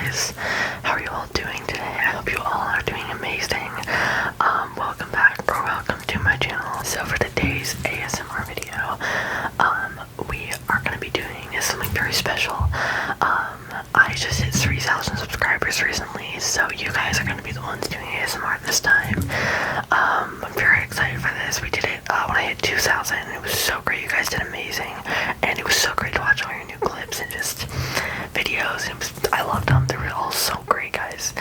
guys? How are you all doing today? I hope you all are doing amazing. Welcome back or welcome to my channel. So for today's ASMR video, we are going to be doing something very special. I just hit 3,000 subscribers recently, so you guys are going to be the ones doing ASMR this time. I'm very excited for this. We did it when I hit 2,000. It was so great. You guys did amazing, and it was so great to watch all your new clips and just videos. I loved them. They were all so great, guys.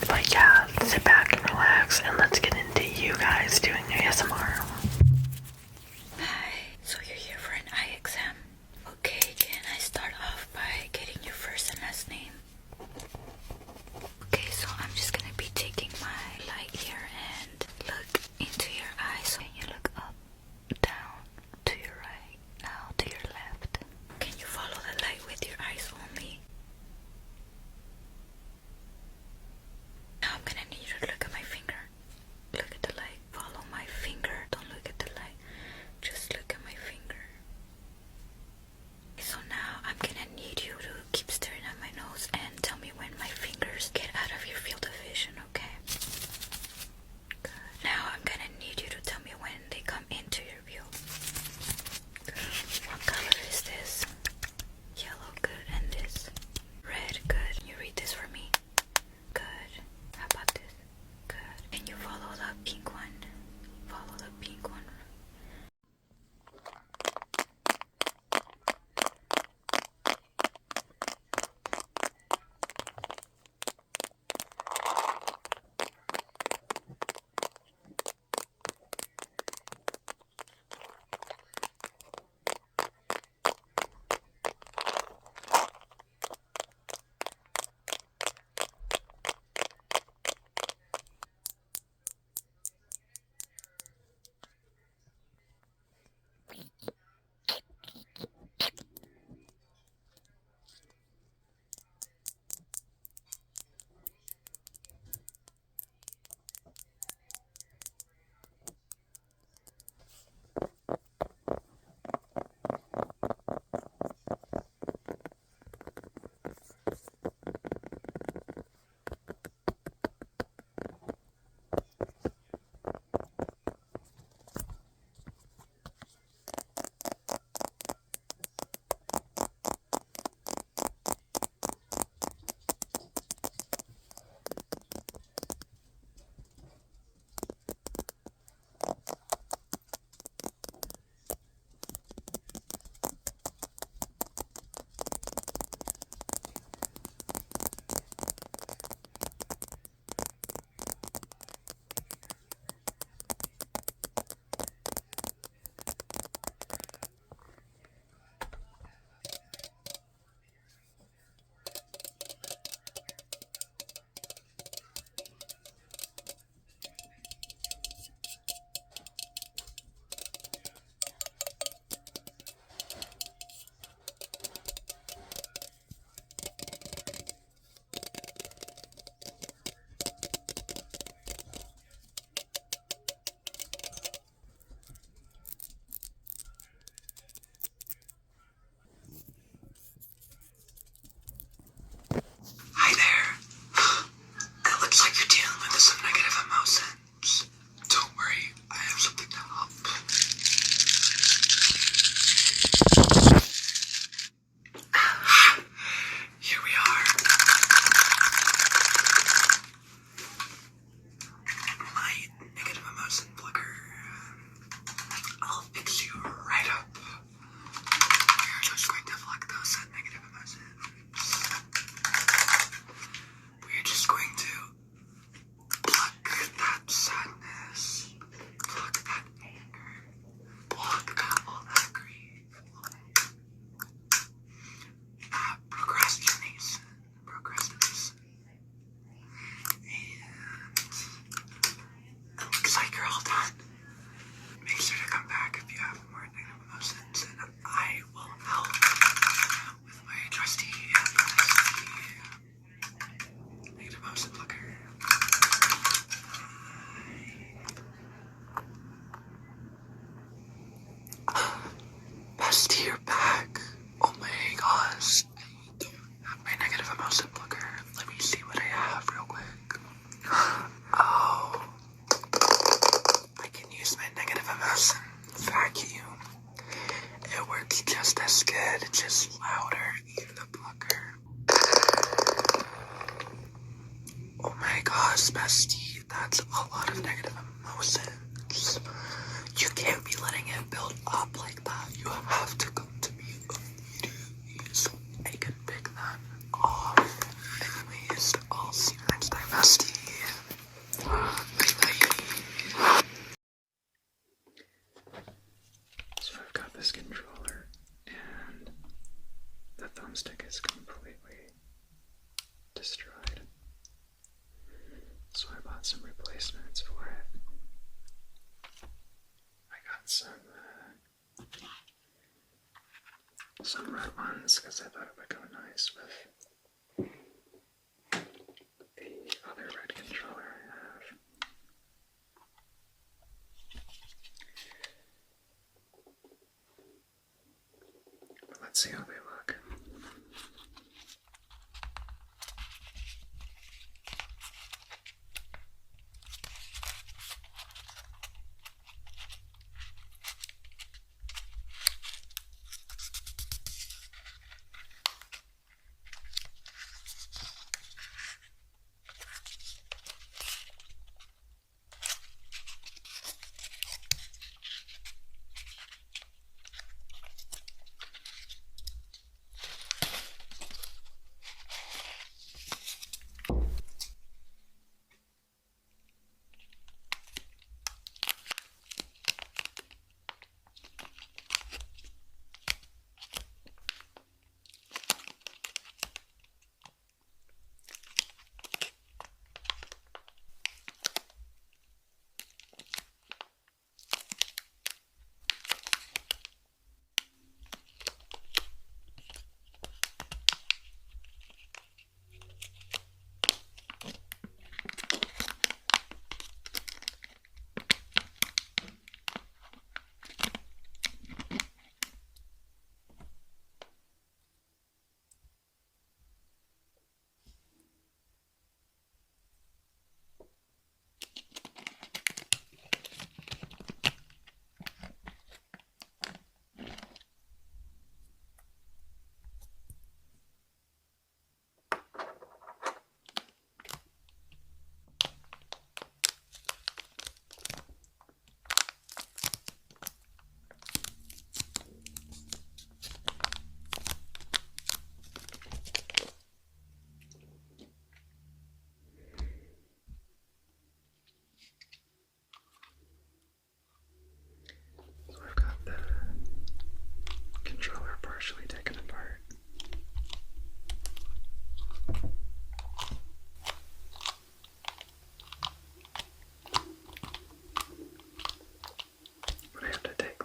But yeah, sit back and relax, and let's get into you guys doing ASMR. Hi, so you're here for an eye exam. Okay, can I start off by getting your first and last name? Okay, so I'm just gonna be taking my light here and look into your eyes. Can you look up, down, to your right, Is this good? Just louder in the plucker. Oh my gosh, bestie, that's a lot of negative emotions. You can't be letting it build up like that. You have to come to me immediately so I can pick that off. Anyways, I'll see you next time, bestie. Bye. So I've got this controller, and the thumbstick is completely destroyed. So I bought some replacements for it. I got some red ones because I thought it would go nice with the other red controller I have. But let's see how they look. So I've got the controller partially taken apart. But I have to take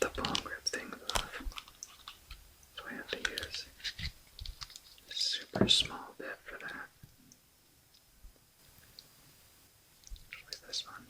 the palm grip things off. So I have to use a super small bit for that. Like this one.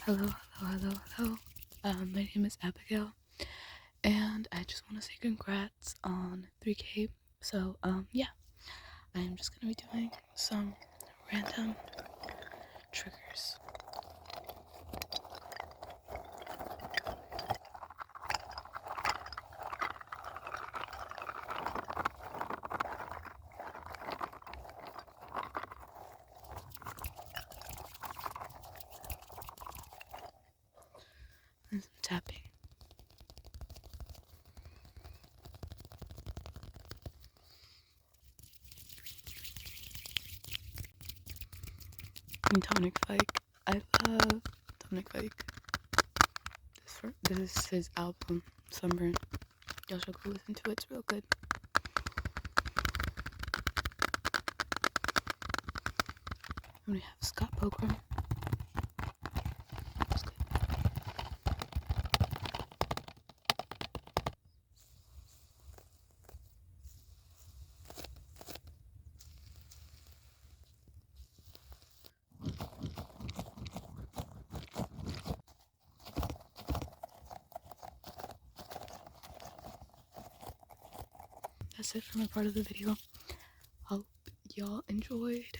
Hello. My name is Abigail, and I just want to say congrats on 3K. So, yeah, I'm just gonna be doing some random triggers. And some tapping. And Tonic Fike. I love Tonic Fike. This is his album, Sunburn. Y'all should go listen to it, it's real good. And we have Scott Pilgrim. That's good. That's it for my part of the video. Hope y'all enjoyed.